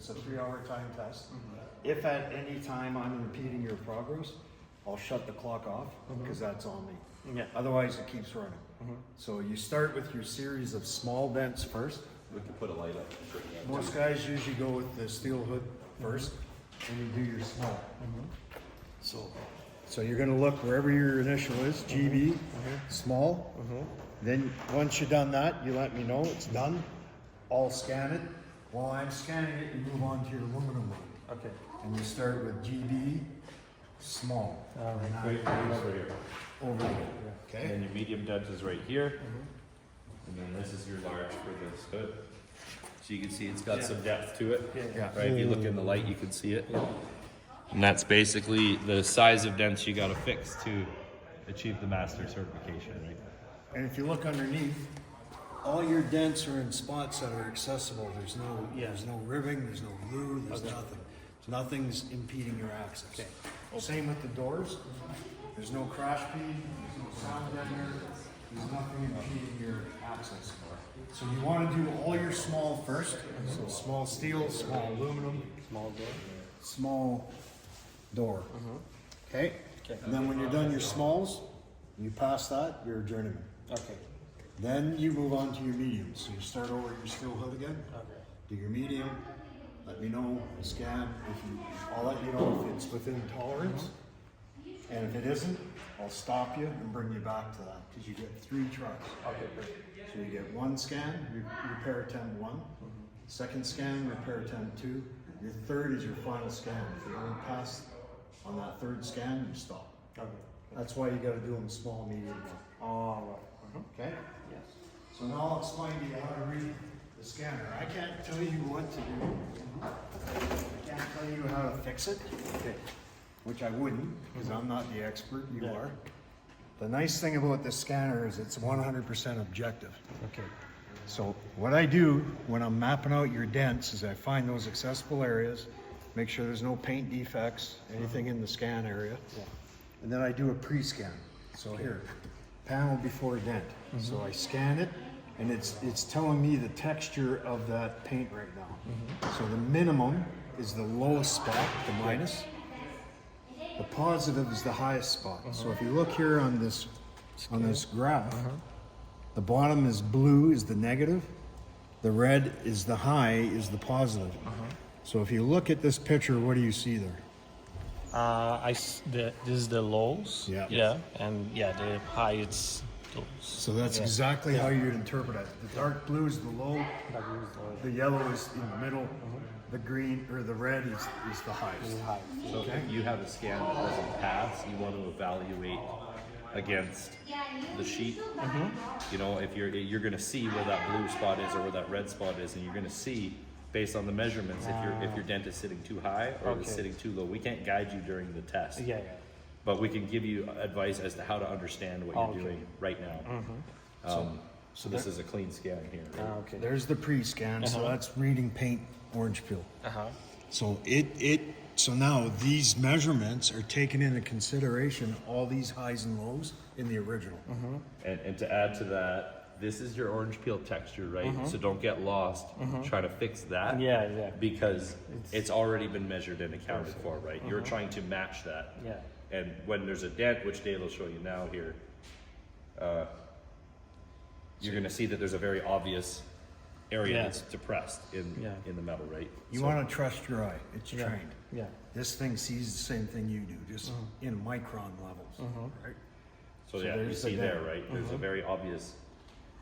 It's a 3-hour time test. If at any time I'm impeding your progress, I'll shut the clock off because that's on me. Yeah. Otherwise, it keeps running. So you start with your series of small dents first. We can put a light up. Most guys usually go with the steel hood first, and you do your small. So you're going to look wherever your initial is, GB, small. Then once you're done that, you let me know it's done. I'll scan it. While I'm scanning it, you move on to your aluminum one. Okay. And you start with GB, small. Right here. Over there. And Okay? then your medium dent is right here. And then this is your large for this hood. So you can see it's got some depth to it. Yeah. Right, if you look in the light, you can see it. And that's basically the size of dents you gotta fix to achieve the Master Certification, right? And if you look underneath, all your dents are in spots that are accessible. There's no ribbing, there's no glue, there's nothing. Nothing's impeding your access. Okay. Same with the doors. There's no crash bead, there's no sound deadener, there's nothing impeding your access. So you want to do all your small first. So small steel, small aluminum, Small door. small door. Okay? And then when you're done your smalls, you pass that, you're a journeyman. Okay. Then you move on to your mediums. So you start over your steel hood again. Okay. Do your medium. Let me know. Scan. I'll let you know if it's within tolerance. And if it isn't, I'll stop you and bring you back to that because you get 3 tries. Okay. Perfect. So you get 1 scan, repair attempt 1. Second scan, repair attempt 2. Your third is your final scan. If you don't pass on that third scan, you stop. Okay. That's why you got to do them small, medium. All right. Okay? Yes. So now I'll explain to you how to read the scanner. I can't tell you what to do. I can't tell you how to fix it, Okay. which I wouldn't, because I'm not the expert, you are. The nice thing about this scanner is it's 100% objective. Okay. So what I do when I'm mapping out your dents is I find those accessible areas, make sure there's no paint defects, anything in the scan area, and then I do a pre-scan. So here, panel before dent. So I scan it, and it's telling me the texture of that paint right now. So the minimum is the lowest spot, the minus. The positive is the highest spot. So if you look here on this graph, the bottom is blue is the negative, the red is the high is the positive. So if you look at this picture, what do you see there? This is the lows. Yeah. Yeah. And yeah, the high it's lows. So that's exactly how you'd interpret it. The dark blue is the low, the yellow is in the middle, the green or the red is the highest. High. So if you have a scan that doesn't pass, you want to evaluate against the sheet. You know, if you're going to see where that blue spot is or where that red spot is, and you're going to see based on the measurements if your dent is sitting too high or if it's sitting too low. We can't guide you during the test. Yeah. But we can give you advice as to how to understand what you're doing right now. So this is a clean scan here. Right? Okay. There's the pre-scan, so that's reading paint orange peel. So so now these measurements are taken into consideration all these highs and lows in the original. And to add to that, this is your orange peel texture, right? So don't get lost trying to fix that. Yeah. Because it's already been measured and accounted for, right? You're trying to match that. Yeah. And when there's a dent, which Dave will show you now here, you're going to see that there's a very obvious area that's depressed in the metal, right? You want to trust your eye. It's trained. Yeah. This thing sees the same thing you do, just in micron levels, right? So yeah, you there's the see dent. there, right? There's a very obvious.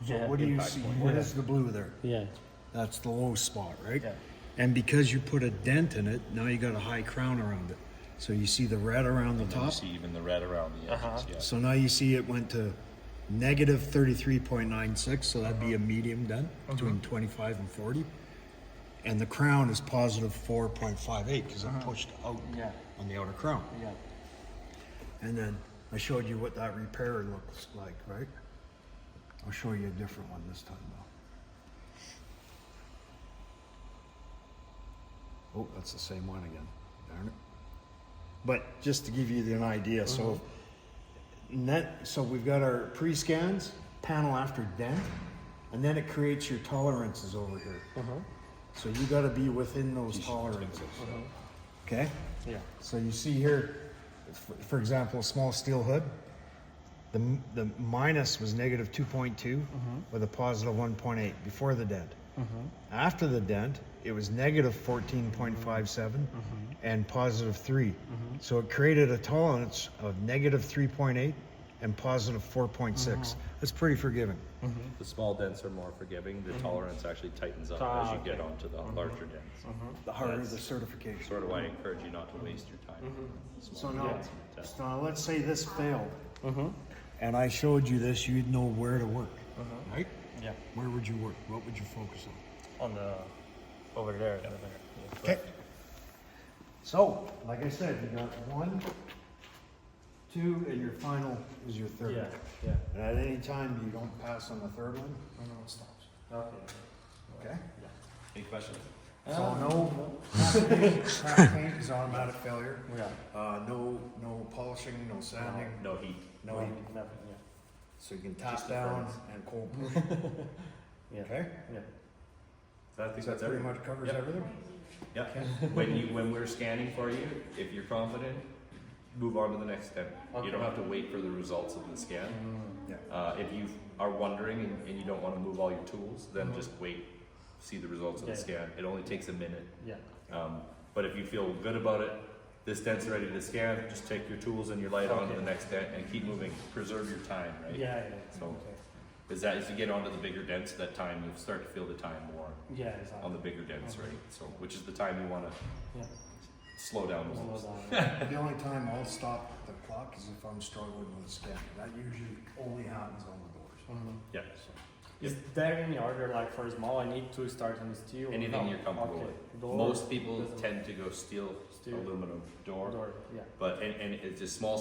So what do you impact see? point. What is the blue there? Yeah. That's the low spot, right? Yeah. And because you put a dent in it, now you got a high crown around it. So you see the red around the You top. see even the red around the edges. Yeah. So now you see it went to negative 33.96, so that'd be a medium dent between 25 and 40. And the crown is positive 4.58 because it pushed out on the outer crown. Yeah. And then I showed you what that repair looks like, right? I'll show you a different one this time though. Oh, that's the same one again. Darn it. But just to give you an idea, so we've got our pre-scans, panel after dent, and then it creates your tolerances over here. So you gotta be within those tolerances. Okay? Yeah. So you see here, for example, a small steel hood, the minus was negative 2.2 with a positive 1.8 before the dent. After the dent, it was negative 14.57 and positive 3. So it created a tolerance of negative 3.8 and positive 4.6. That's pretty forgiving. The small dents are more forgiving. The tolerance actually tightens up as you get onto the larger dents. The harder That's the certification. Sort of why I encourage you not to waste your time. So now let's say this failed, and I showed you this, you'd know where to work, right? Yeah. Where would you work? What would you focus on? On the over there. Over there. Yeah. Okay. So, like I said, you got 1, 2, and your final is your third. Yeah. Yeah. And at any time you don't pass on the third one, it stops. Okay. Okay? Any questions? So no crack paint is automatic failure. Yeah. No polishing, no sanding, No heat. no heat. Nothing. Yeah. So you can tap Just the down furnace. and cold push. Yeah. Okay? Yeah. So I think So that that's pretty everything. much covers Yep. everything? Yep. When we're scanning for you, if you're confident, move on to the next step. You don't have to wait for the results of the scan. Yeah. If you are wondering and you don't want to move all your tools, then just wait, see the results of the scan. It only takes a minute. Yeah. But if you feel good about it, this dent's ready to scan, just take your tools and your light on to the next dent and keep moving. Preserve your time, right? Yeah. So, as you get onto the bigger dents, that time you'll start to feel the time more Yeah. Exactly. on the bigger dents, right? So, which is the time you want to Yeah. slow down the most. The only time I'll stop the clock is if I'm struggling with a scan. That usually only happens on the doors. Yeah. Is there any order like for small? I need to start on steel. Anything No. you're comfortable Okay. with. Door, Most people doesn't- tend to go steel, aluminum, door. Door. Yeah. But and it's just small,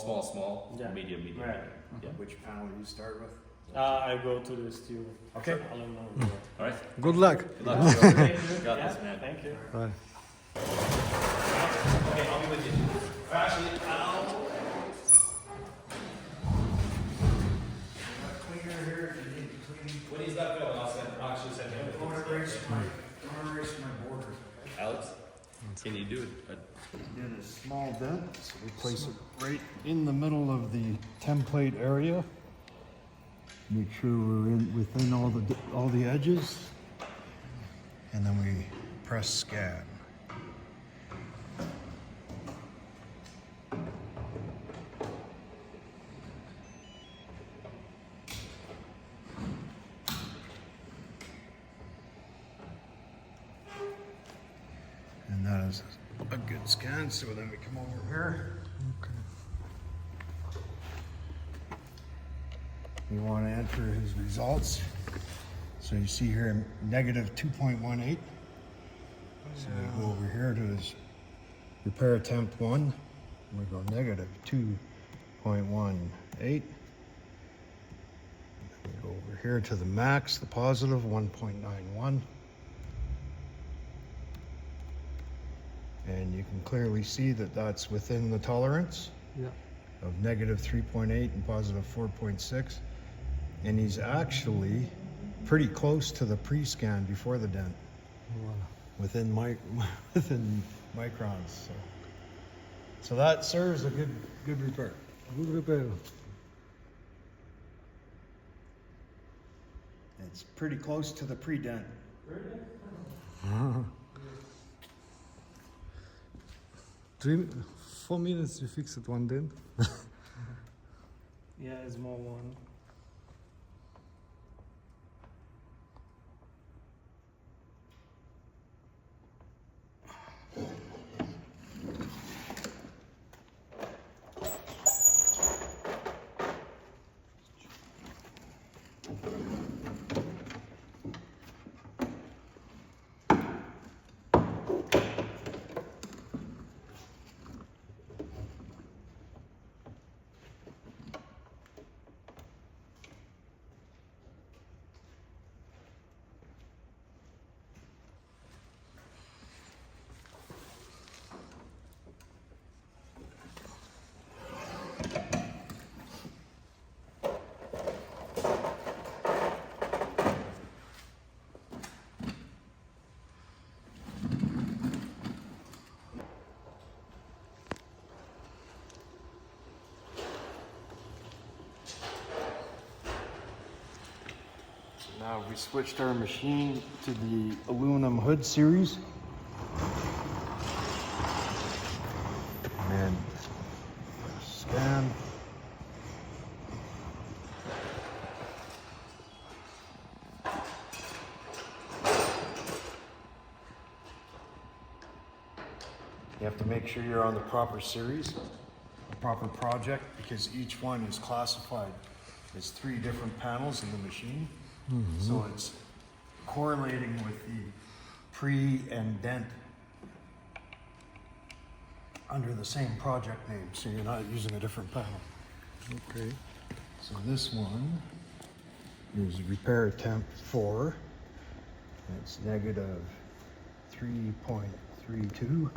Yeah. medium. Right. Yeah. Which panel do you start with? I go to the steel. Okay. Aluminum. All right. Good luck. Good luck. Got Yeah, this, man. thank you. Bye. Okay, I'll be with you. Actually, Cleaner here, if you need to clean. when he's done filling, I'll actually send him. Don't erase my borders. Alex, can you do it? Did a small dent, so we place it right in the middle of the template area. Make sure we're within all the edges, and then we press scan. And that is a good scan, so then we come over here. You want to enter his results. So you see here negative 2.18. So we go over here to his repair attempt 1. And we go negative 2.18. We go over here to the max, the positive 1.91. And you can clearly see that that's within the tolerance of negative 3.8 and positive 4.6. And he's actually pretty close to the pre-scan before the dent, within within microns. So that serves a good repair. Good repair. It's pretty close to the pre-dent. 4 minutes you fix it one dent. Yeah, a small one. We switched our machine to the aluminum hood series. And scan. You have to make sure you're on the proper series, the proper project, because each one is classified as 3 different panels in the machine. So it's correlating with the pre and dent under the same project name, so you're not using a different panel. Okay. So this one is repair temp 4. It's negative 3.32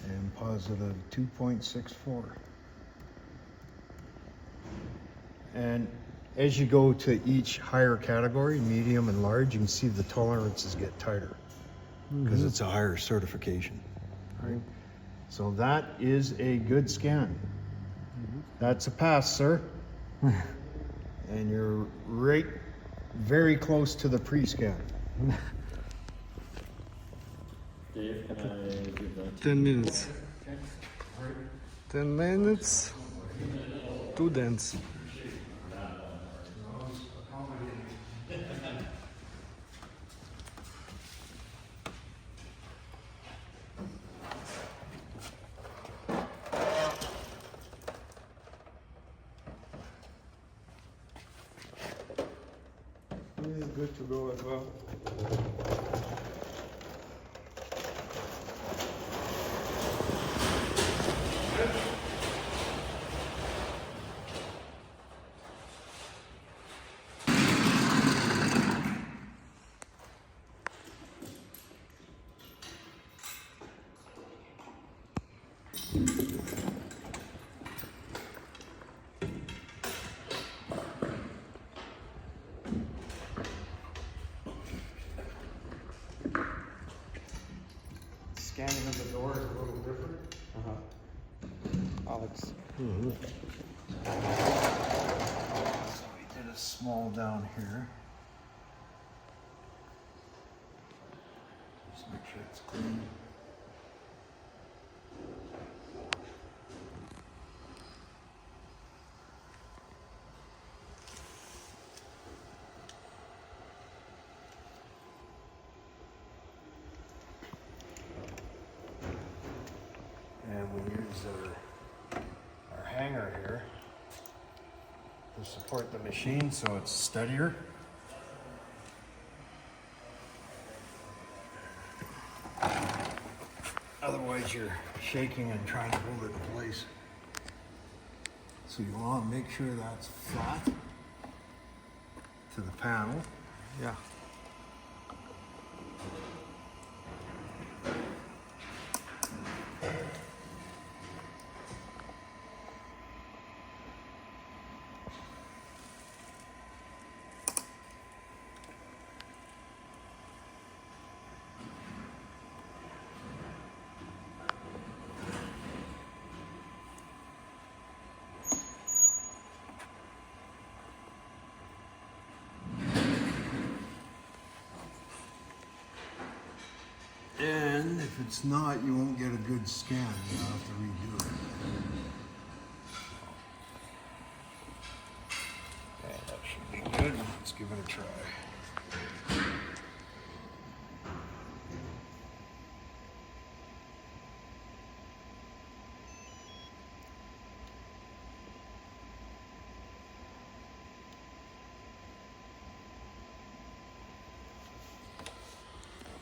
and positive 2.64. And as you go to each higher category, medium and large, you can see the tolerances get tighter because it's a higher certification. Right? So that is a good scan. That's a pass, sir. And you're right, very close to the pre-scan. Dave, can I give that? 10 minutes. 10 minutes. 2 dents. This is good to go as well. Scanning of the door is a little different. Alex. So we did a small down here. Just make sure it's clean. And we use our hanger here to support the machine so it's steadier. Otherwise you're shaking and trying to hold it in place. So you want to make sure that's flat to the panel. Yeah. And if it's not, you won't get a good scan. You'll have to redo it. Yeah, that should be good. Let's give it a try.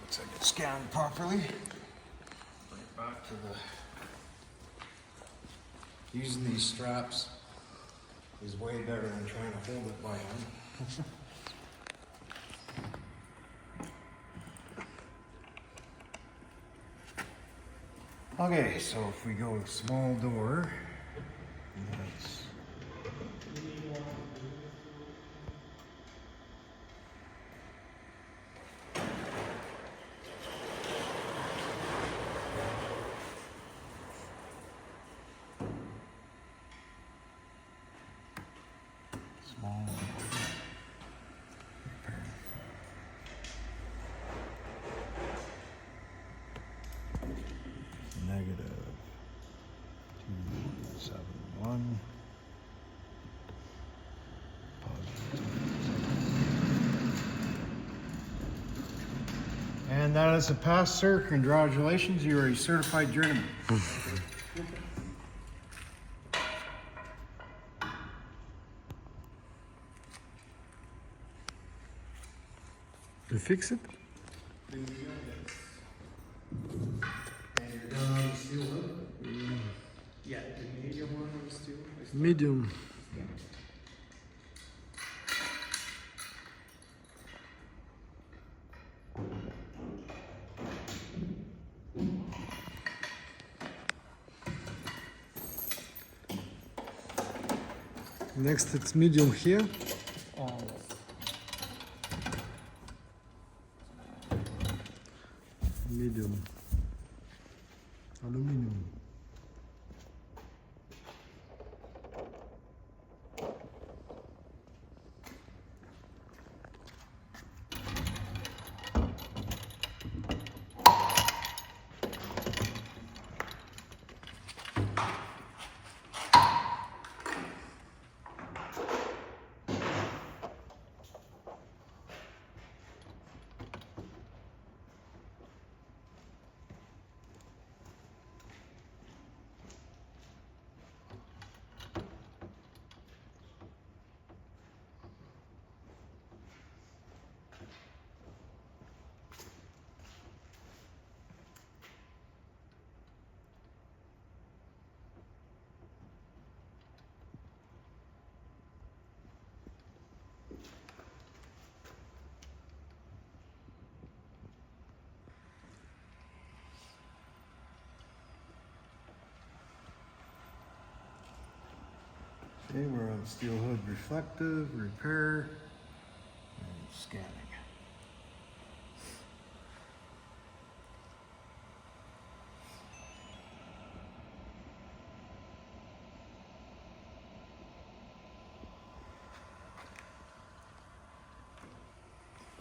Looks like it's scanned properly. Bring it back to the... Using these straps is way better than trying to hold it by hand. Okay, so if we go small door, let's... Small door. 1. And that is a pass, sir. Congratulations, you are a certified journeyman. You fix it? And you're done on the steel hood? Yeah, the medium one was still. Medium. Next it's medium here. Medium. Aluminum. Okay, we're on steel hood reflective, repair, and scanning.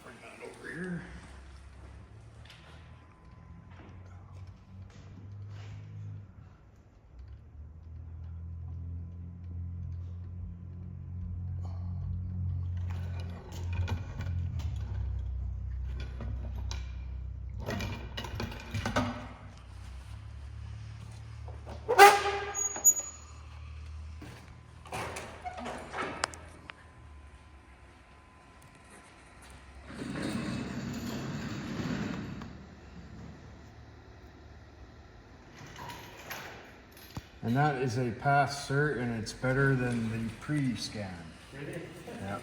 Bring that over here. And that is a pass, sir, and it's better than the pre-scan. Really? Yep.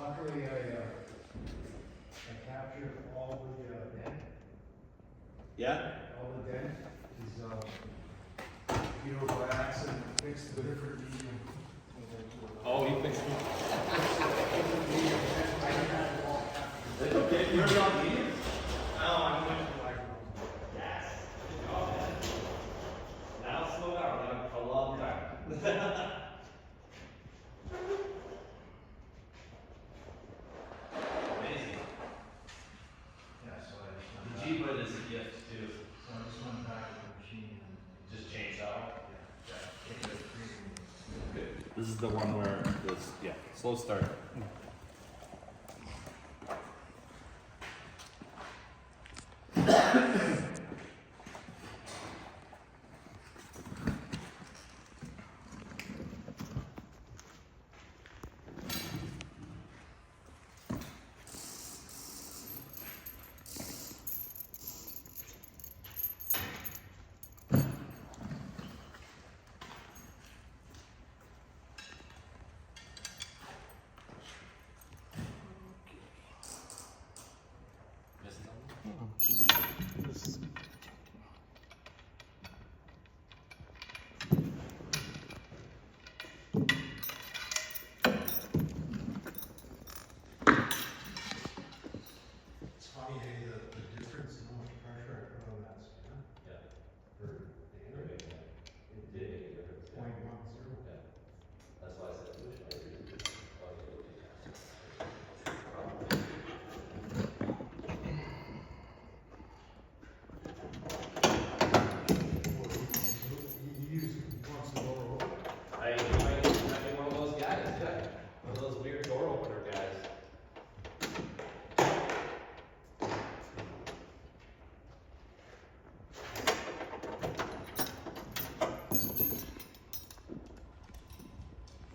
Luckily, I captured all the dent, Yeah? all the dent is, you know, by accident fixed the different medium. Oh, you fixed it. It's okay, you're not medium? No, I'm going to micron. Yes. Good job, man. Now slow down, like a long time. Amazing. Yeah, so I just went The back. G-Bud is a gift too. So I just went back to the machine and Just change out. take it to Good. This is the one where this, yeah, slow start. It's funny, hey, the difference in how much pressure I put on that scan Yeah. for the internet. It Did make a difference. Yeah. 0.10. Yeah. That's why I said push by He wants to go over. I might be one of those guys, yeah. One of those weird door opener guys.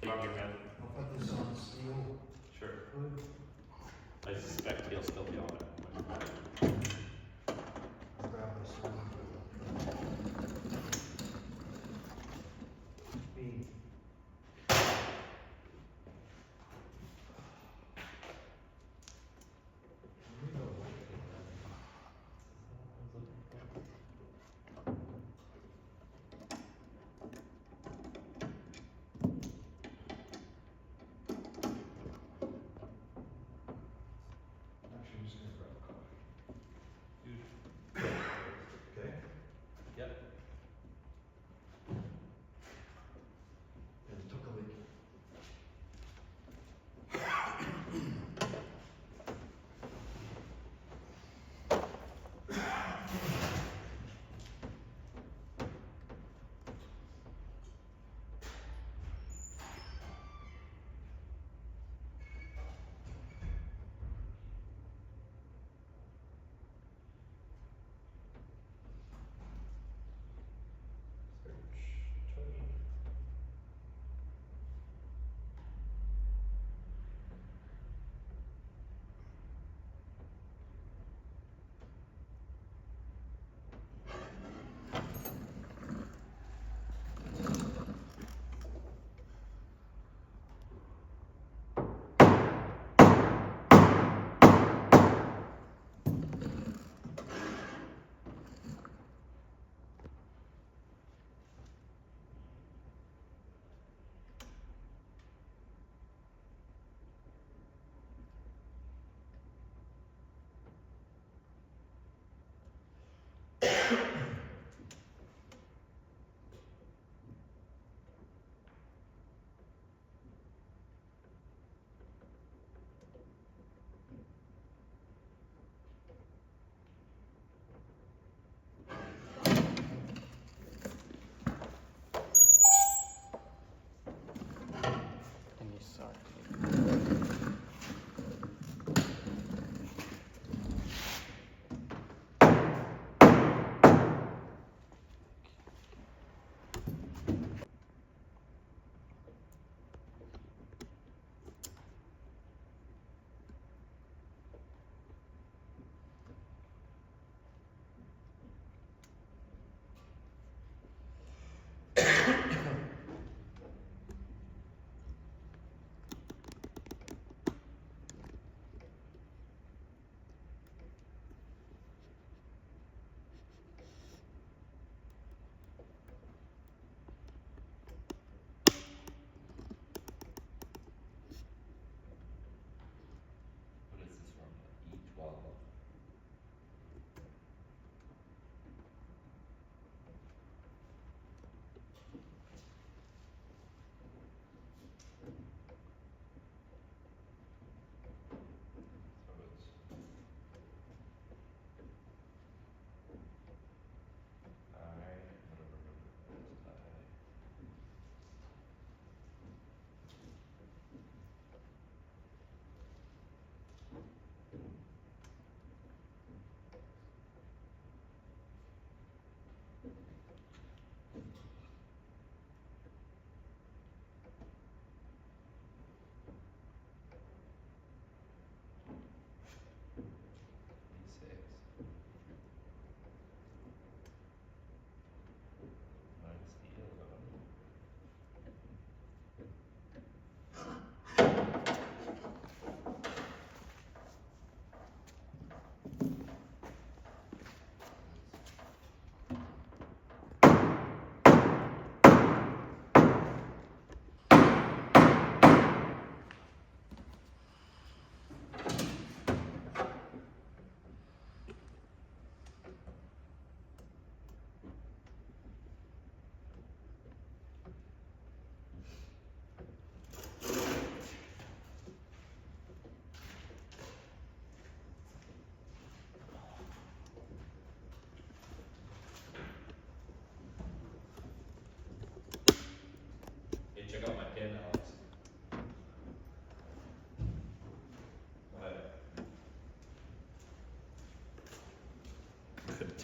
Love your man. I'll put this on steel Sure. hood. I suspect he'll still be on it. I'll grab this one. Beam. Actually, I'm just gonna grab a coffee.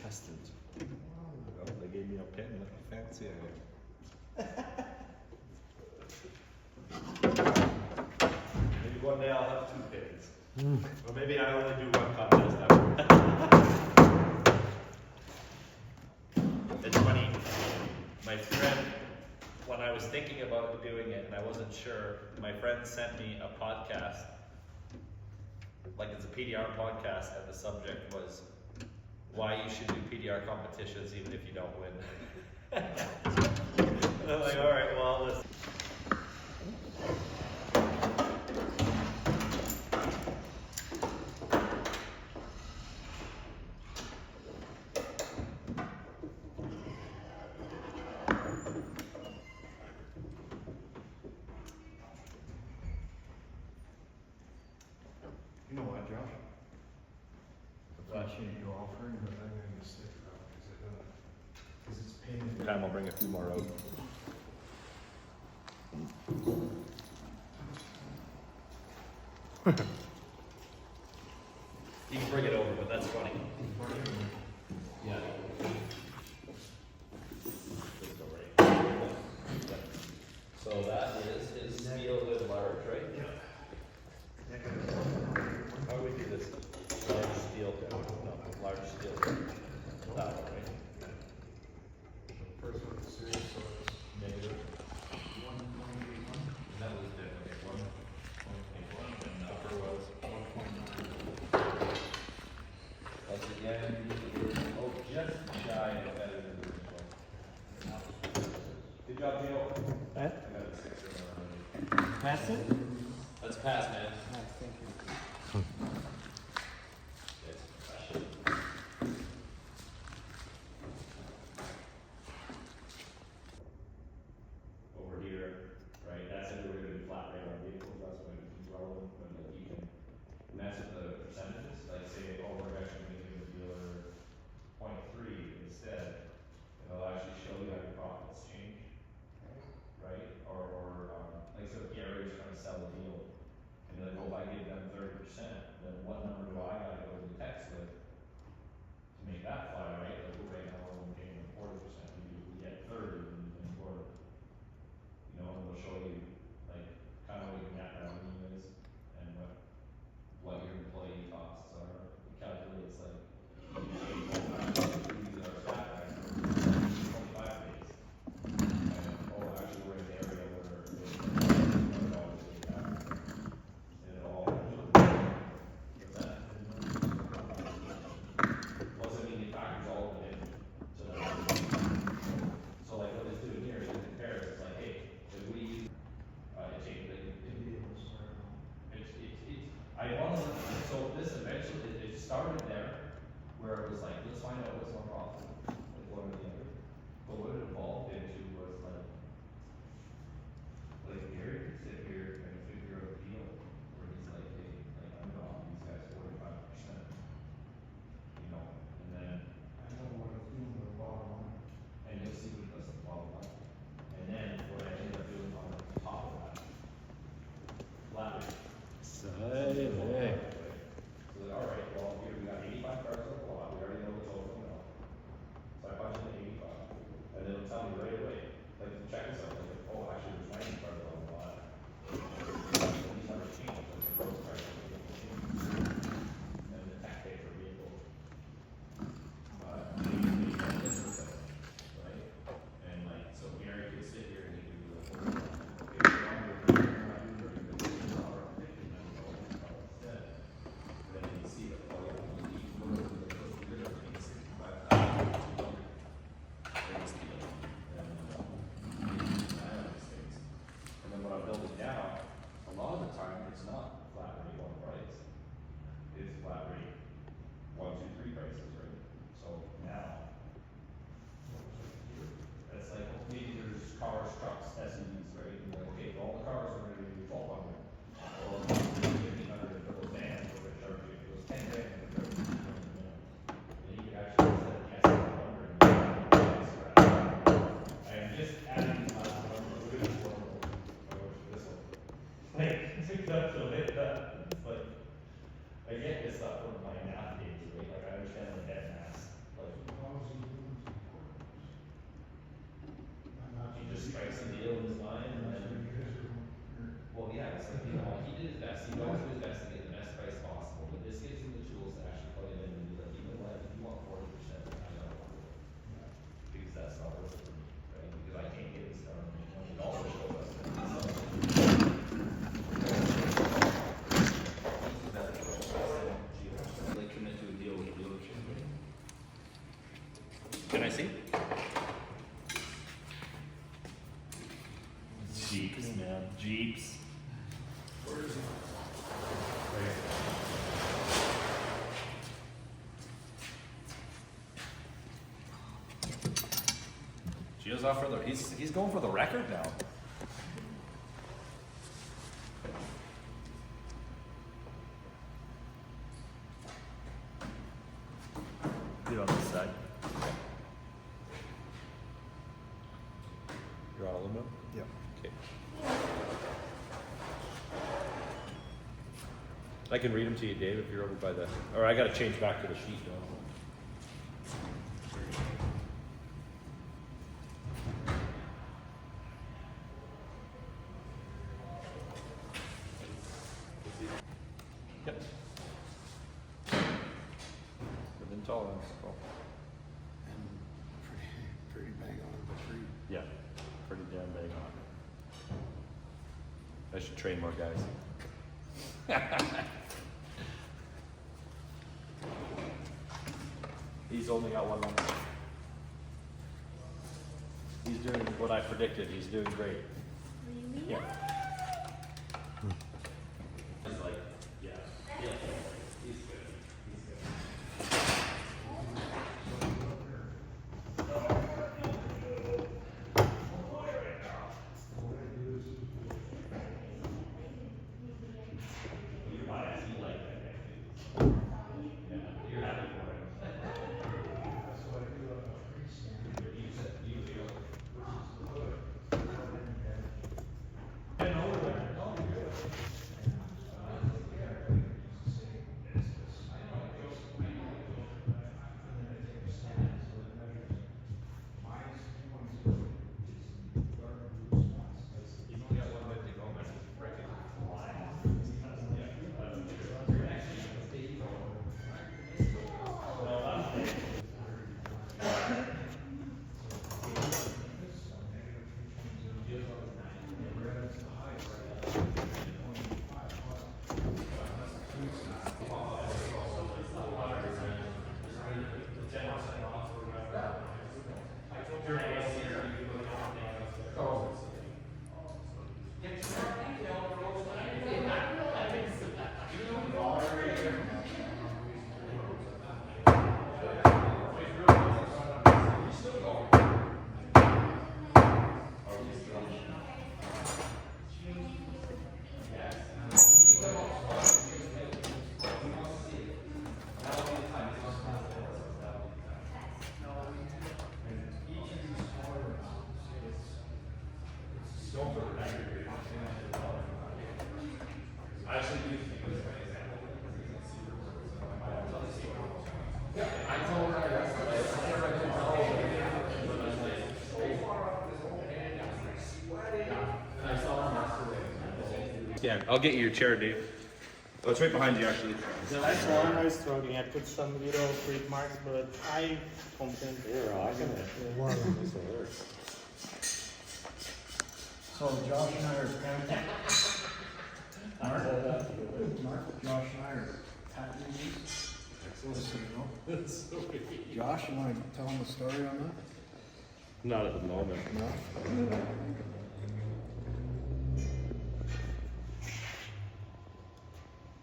contestant. Well, they gave me a pen, look how fancy I am. Maybe one day I'll have 2 pens. Or maybe I only do one contest ever. It's funny, my friend, when I was thinking about doing it and I wasn't sure, my friend sent me a podcast. Like it's a PDR podcast, and the subject was why you should do PDR competitions even if you don't win. And I'm like, all right, well, let's. You know what, Josh? What? Appreciate you offering, but I'm gonna stick it out because it's painted. Time I'll bring a few more out. You can bring it over, but that's funny. Yeah. So that is his steel with large, right? Yeah. How do we do this? Large steel, no, large steel. That one, right? First one, serious, so it's Negative. 1.81. That was the, okay, 1.81, and the upper was 1.9. That's again, oh, just shy of better than the original. Good job, Gio. I got a 6 or 1. Pass it? Let's pass, man. Nice, thank you. Yes, I should. Over here, right, that's if we're gonna do flat rate on vehicles, that's when it's relevant, when like you can mess with the percentages, like say, oh, we're actually making the dealer 0.3 instead, it'll actually show you how your profits change, right? Or like so if Gary's trying to sell a deal, and you're like, well, if I give them 30%, then what number do I gotta go to the text with to make that fly, right? Like, well, right now we're only paying them 40%, you get 30 and quarter. You know, and they'll show you like kind of what your net revenue is and what your employee costs are. It calculates like we use our staff right now, 25 days. And oh, actually we're in an area where it's $100 a day average. And it all actually what's that? Well, I mean, it factors all of it in. So like what it's doing here is it compares, it's like, hey, if we use I want to, so this eventually, it started there, where it was like, let's find out what's more profitable, like one or the other. But what it evolved into was like Gary could sit here and figure out a deal where he's like, hey, like I'm gonna offer these guys 45%, you know, and then. I know what it's doing with the bottom line. And you'll see what it does to the bottom line. And then what I ended up doing on the top of that, flat rate. So like, all right, well, here we got 85 cars on the lot, we already know what's over coming out. So I punch in the 85, and then it'll tell me right away, like, check this out, like, oh, actually, there's 90 cars on the lot. These numbers change, like, the gross price of the vehicle changes, and the tax pay per vehicle. Right? And like, so Gary could sit here and he could be like, okay, we're on your $150 instead. Then you can see that, oh yeah, you're gonna pay 65,200 for this deal. And then what I'm building now, a lot of the time, it's not flat rate one price. It's flat rate 1, 2, 3 prices, right? So now, it's like, maybe there's cars, trucks, SUVs, right? And you're like, okay, for all the cars, we're gonna do 1,200. Or 1,500 for those vans, we're gonna charge you, if it was 10 grand, we're gonna charge you 200 grand. And you could actually set the S at 100 and I'm just adding these last numbers, look at this one, this one. Like, picked up to hit that, it's like, I get this stuff from my math days, right? Like, I understand the debt mass, like, He just strikes a deal in his mind, and then, well, yeah, it's like, you know, he did his best, he always do his best to get the best price possible, but this gives him the tools to actually plug it in and be like, you know what, if you want 40%, I gotta work with it. Because that's not worth it for me, right, because I can't get this done, and it also shows us that he's like commit to a deal with the dealership. Can I see? Jeeps, man, Jeeps. Where is it? Gio's off for the, he's going for the record now. Get on this side. You're on aluminum? Yep. Okay. I can read them to you, Dave, if you're over by the, or I gotta change back to the sheet now. Yep. Within tolerance. Cool. And pretty bang on, but pretty. Yeah, pretty damn bang on. I should train more guys. He's only got one line. He's doing what I predicted. He's doing great. Really? Yeah. He's like, yeah. Yeah. He's good. He's good. Yeah, I'll get you your chair, Dave. Oh, it's right behind you, actually. The last one I was struggling. I put some little print marks, but I confident. So Josh and I are patenting. Mark, Josh and I are patenting these. Just so you know. Josh, you wanna tell them the story on that? Not at the moment. No?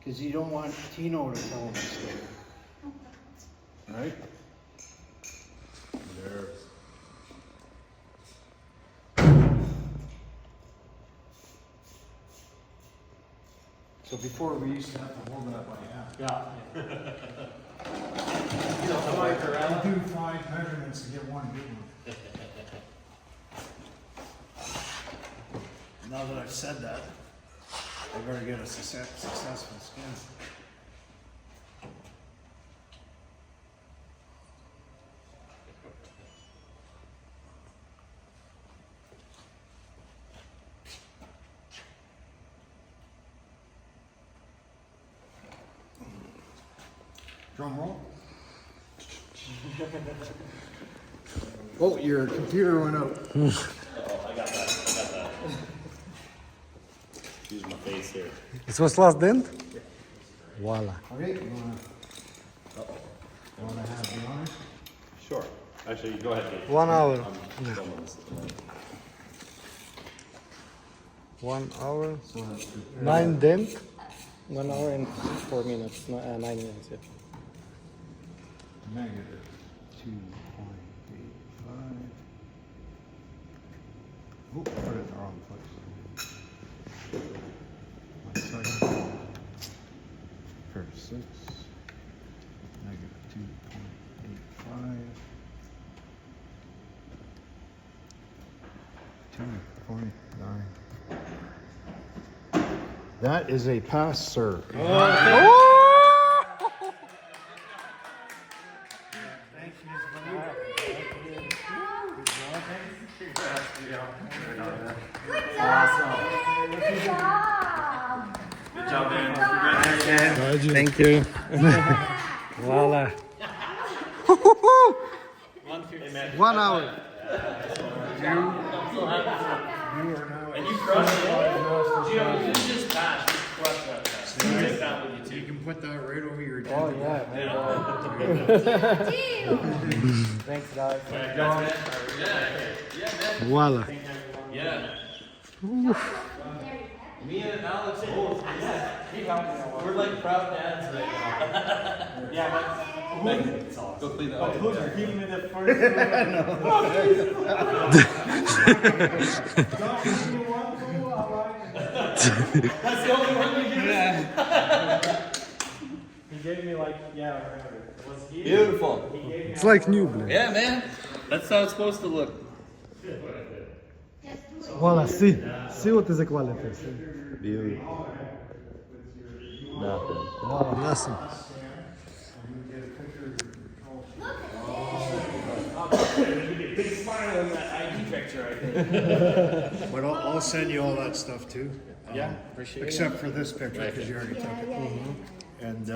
Cause you don't want Tino to tell him the story. Right? There. So before we used to have to hold it up by hand. Yeah. We do 5 measurements to get one good one. Now that I've said that, I better get a successful skin. Drum roll. Oh, your computer went out. Oh, I got that. Use my face here. This was last dent? Voila. Okay, you wanna have the honor? Sure. Actually, go ahead, Dave. 1 hour. I'm filming this at the moment. 1 hour. 9 dent. 1 hour and 4 minutes, 9 minutes. Yeah. Negative 2.85. Oh, put it in the wrong place. 1 second. Curve 6. Negative 2.85. 2.9. That is a pass, sir. Good job, man. Congratulations. Thank you. Voila. 1 hour. And you crushed it. Gio, you didn't just pass, you crushed that test. Take that with you too. You can put that right over your Oh yeah. Thanks guys. Voila. Yeah. Me and Alex both. Yeah. We're like proud dads right now. Yeah, but Go clean that up. give me the first That's the only one you give me. He gave me like, yeah, I remember. It was here. Beautiful. He gave me It's like new, blend. Yeah, man. That's how it's supposed to look. Voila, see. See what is the quality. See? Beautiful. Nothing. Voila, nothing. big smile in that ID picture, I think. But I'll send you all that stuff too. Yeah, appreciate it. Except for this picture, because you already took it. And